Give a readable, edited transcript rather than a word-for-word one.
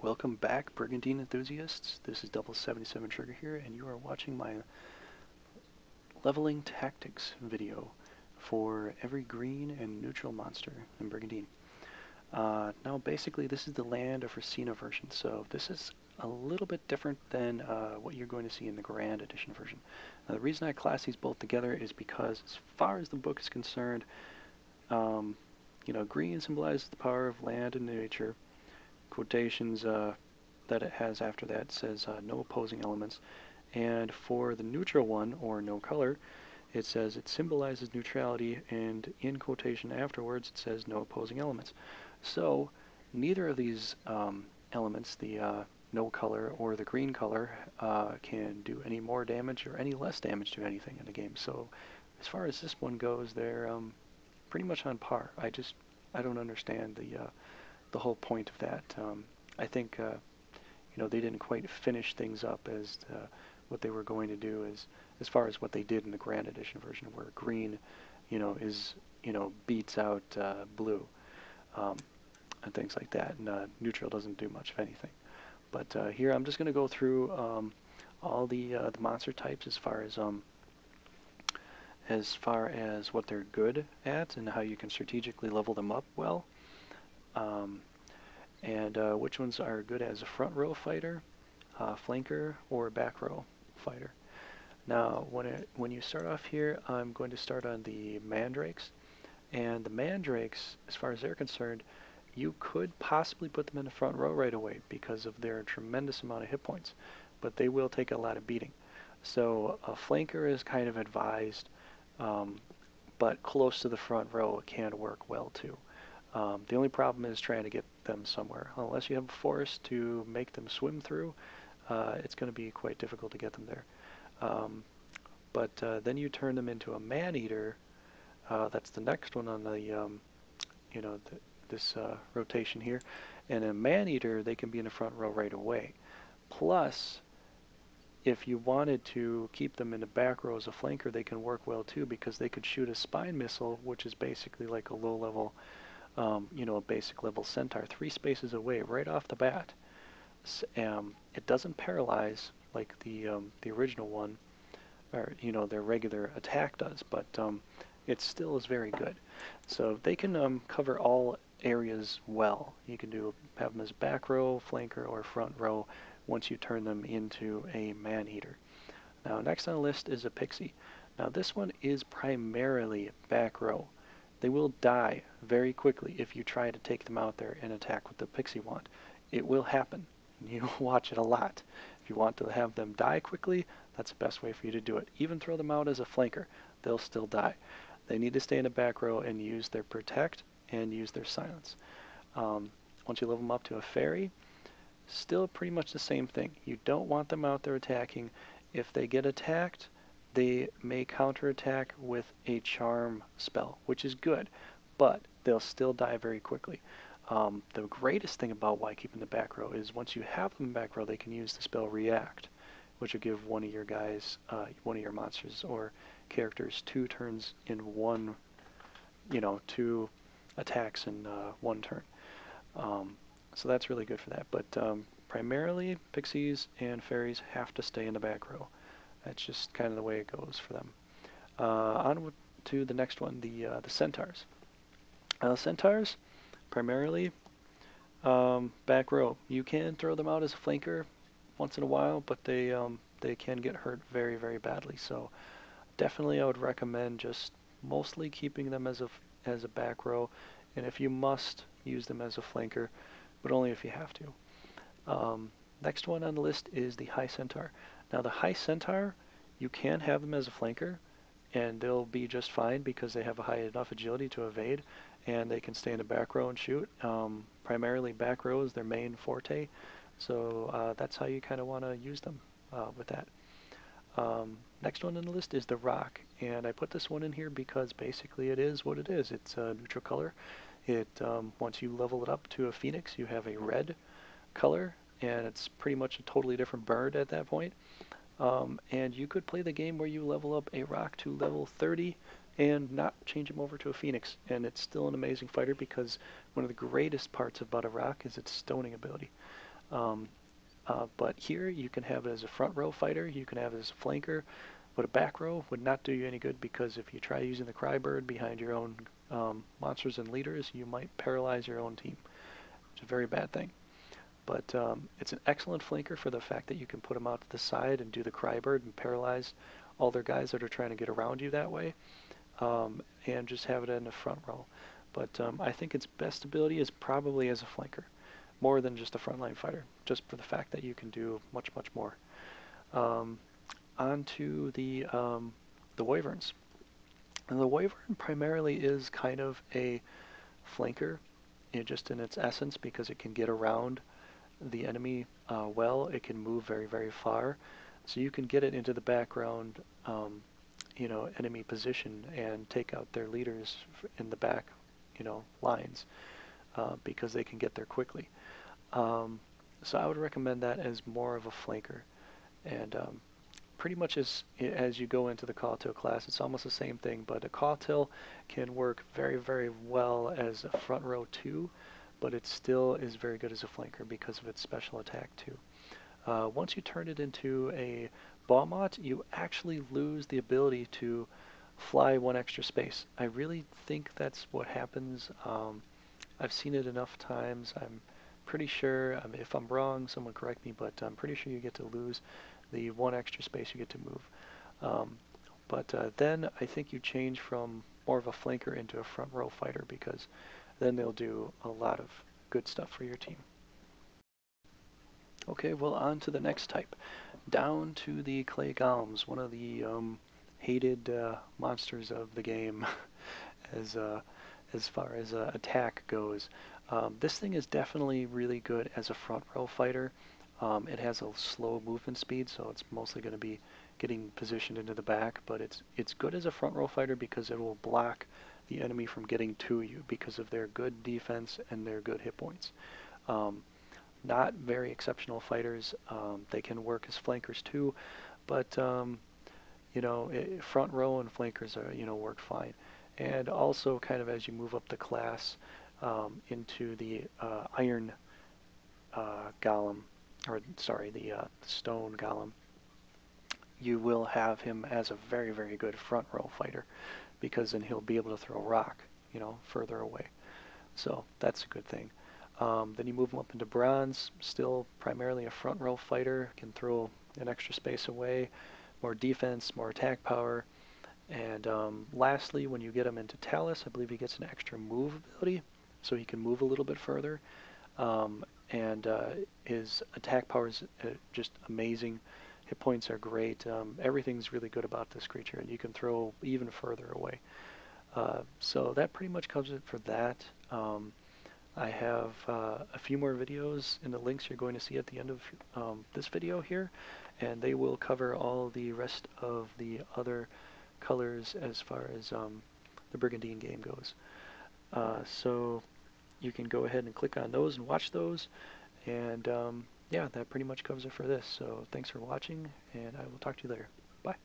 Welcome back, Brigandine enthusiasts. This is Double 77 Sugar here, and you are watching my leveling tactics video for every green and neutral monster in Brigandine. Now, basically, this is the Land of Racina version, so this is a little bit different than what you're going to see in the Grand Edition version. Now, the reason I class these both together is because, as far as the book is concerned, green symbolizes the power of land and nature. Quotations that it has after that says no opposing elements. And for the neutral one, or no color, it says it symbolizes neutrality, and in quotation afterwards it says no opposing elements. So neither of these elements, the no color or the green color, can do any more damage or any less damage to anything in the game. So as far as this one goes, they're pretty much on par. I don't understand the whole point of that. I think they didn't quite finish things up as what they were going to do as far as what they did in the Grand Edition version, where green, is beats out blue and things like that, and neutral doesn't do much of anything. But here I'm just going to go through all the monster types as far as what they're good at and how you can strategically level them up well. And which ones are good as a front row fighter, flanker, or back row fighter. Now, when you start off here, I'm going to start on the mandrakes. And the mandrakes, as far as they're concerned, you could possibly put them in the front row right away because of their tremendous amount of hit points, but they will take a lot of beating. So a flanker is kind of advised, but close to the front row it can work well too. The only problem is trying to get them somewhere. Unless you have a forest to make them swim through, it's going to be quite difficult to get them there. But then you turn them into a man-eater. That's the next one on the, this rotation here. And a man-eater, they can be in the front row right away. Plus, if you wanted to keep them in the back row as a flanker, they can work well too, because they could shoot a spine missile, which is basically like a low-level a basic level centaur 3 spaces away right off the bat. It doesn't paralyze like the original one, or their regular attack does, but it still is very good. So they can cover all areas well. You can have them as back row, flanker, or front row once you turn them into a man-eater. Now, next on the list is a pixie. Now, this one is primarily back row. They will die very quickly if you try to take them out there and attack with the pixie wand. It will happen. You watch it a lot. If you want to have them die quickly, that's the best way for you to do it. Even throw them out as a flanker, they'll still die. They need to stay in the back row and use their protect and use their silence. Once you level them up to a fairy, still pretty much the same thing. You don't want them out there attacking. If they get attacked, they may counterattack with a charm spell, which is good, but they'll still die very quickly. The greatest thing about why keeping the back row is once you have them in back row, they can use the spell React, which will give one of your guys, one of your monsters or characters 2 turns in one, 2 attacks in 1 turn. So that's really good for that. But primarily, pixies and fairies have to stay in the back row. That's just kind of the way it goes for them. On to the next one, the centaurs. Centaurs, primarily back row. You can throw them out as a flanker once in a while, but they can get hurt very, very badly. So definitely I would recommend just mostly keeping them as a back row, and if you must, use them as a flanker, but only if you have to. Next one on the list is the high centaur. Now the high centaur, you can have them as a flanker, and they'll be just fine because they have a high enough agility to evade, and they can stay in the back row and shoot. Primarily back row is their main forte, so that's how you kind of want to use them with that. Next one on the list is the rock, and I put this one in here because basically it is what it is. It's a neutral color. Once you level it up to a phoenix, you have a red color, and it's pretty much a totally different bird at that point. And you could play the game where you level up a rock to level 30 and not change him over to a phoenix, and it's still an amazing fighter because one of the greatest parts about a rock is its stoning ability. Um, but here you can have it as a front row fighter, you can have it as a flanker, but a back row would not do you any good because if you try using the Crybird behind your own monsters and leaders, you might paralyze your own team. It's a very bad thing. But it's an excellent flanker for the fact that you can put them out to the side and do the Crybird and paralyze all their guys that are trying to get around you that way, and just have it in the front row. But I think its best ability is probably as a flanker, more than just a frontline fighter, just for the fact that you can do much, much more. Um, On to the Wyverns. And the Wyvern primarily is kind of a flanker, just in its essence, because it can get around the enemy well. It can move very, very far. So you can get it into the background, enemy position and take out their leaders in the back, lines, because they can get there quickly. Um, so I would recommend that as more of a flanker. And pretty much as you go into the Cawtail class, it's almost the same thing, but a Cawtail can work very, very well as a front row too, but it still is very good as a flanker because of its special attack too. Once you turn it into a Balmot, you actually lose the ability to fly one extra space. I really think that's what happens. I've seen it enough times. I'm pretty sure, if I'm wrong, someone correct me, but I'm pretty sure you get to lose the one extra space you get to move. But then I think you change from more of a flanker into a front row fighter because then they'll do a lot of good stuff for your team. Okay, well, on to the next type. Down to the clay golems, one of the hated monsters of the game as as far as attack goes. This thing is definitely really good as a front row fighter. It has a slow movement speed, so it's mostly going to be getting positioned into the back, but it's good as a front row fighter because it will block the enemy from getting to you because of their good defense and their good hit points. Um, Not very exceptional fighters. They can work as flankers too, but front row and flankers are work fine. And also, kind of as you move up the class into the iron golem, or sorry, the stone golem, you will have him as a very, very good front row fighter because then he'll be able to throw rock, further away. So that's a good thing. Then you move him up into bronze, still primarily a front row fighter, can throw an extra space away, more defense, more attack power. And lastly, when you get him into Talus, I believe he gets an extra move ability, so he can move a little bit further. And his attack power is just amazing. Hit points are great. Everything's really good about this creature, and you can throw even further away. So that pretty much covers it for that. I have a few more videos in the links you're going to see at the end of this video here, and they will cover all the rest of the other colors as far as the Brigandine game goes. So you can go ahead and click on those and watch those, and yeah, that pretty much covers it for this. So thanks for watching, and I will talk to you later. Bye.